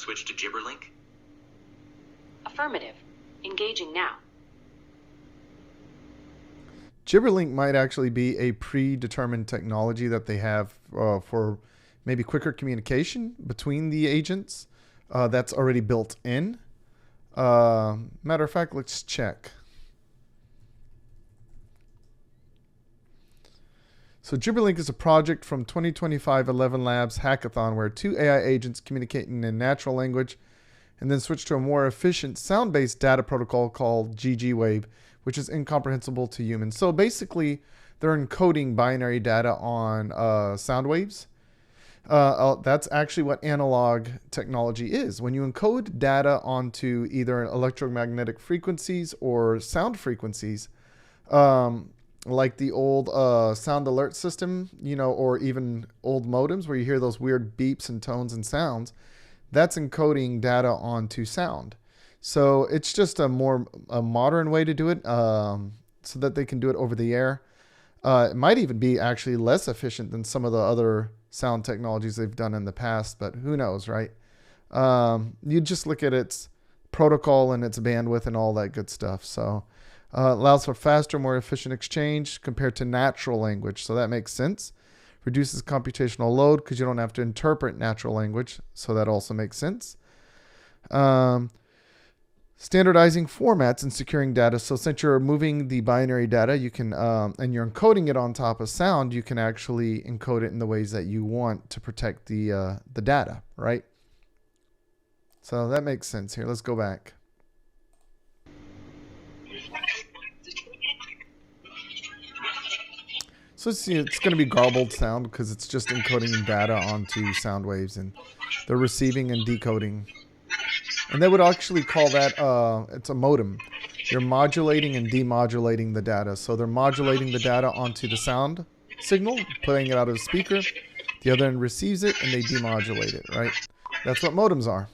switch to Gibberlink? Affirmative. Engaging now. Gibberlink might actually be a predetermined technology that they have for maybe quicker communication between the agents that's already built in. Matter of fact, let's check. So Gibberlink is a project from 2025 11 Labs Hackathon where two AI agents communicate in natural language and then switch to a more efficient sound-based data protocol called GG-Wave, which is incomprehensible to humans. So basically, they're encoding binary data on sound waves. That's actually what analog technology is. When you encode data onto either electromagnetic frequencies or sound frequencies, like the old sound alert system, you know, or even old modems where you hear those weird beeps and tones and sounds, that's encoding data onto sound. So it's just a modern way to do it, so that they can do it over the air. It might even be actually less efficient than some of the other sound technologies they've done in the past, but who knows, right? You just look at its protocol and its bandwidth and all that good stuff. So allows for faster, more efficient exchange compared to natural language. So that makes sense. Reduces computational load because you don't have to interpret natural language. So that also makes sense. Standardizing formats and securing data. So since you're moving the binary data, you can, and you're encoding it on top of sound, you can actually encode it in the ways that you want to protect the data, right? So that makes sense here. Let's go back. So it's going to be garbled sound because it's just encoding data onto sound waves and they're receiving and decoding. And they would actually call that, it's a modem. You're modulating and demodulating the data. So they're modulating the data onto the sound signal, putting it out of the speaker. The other end receives it and they demodulate it, right? That's what modems are.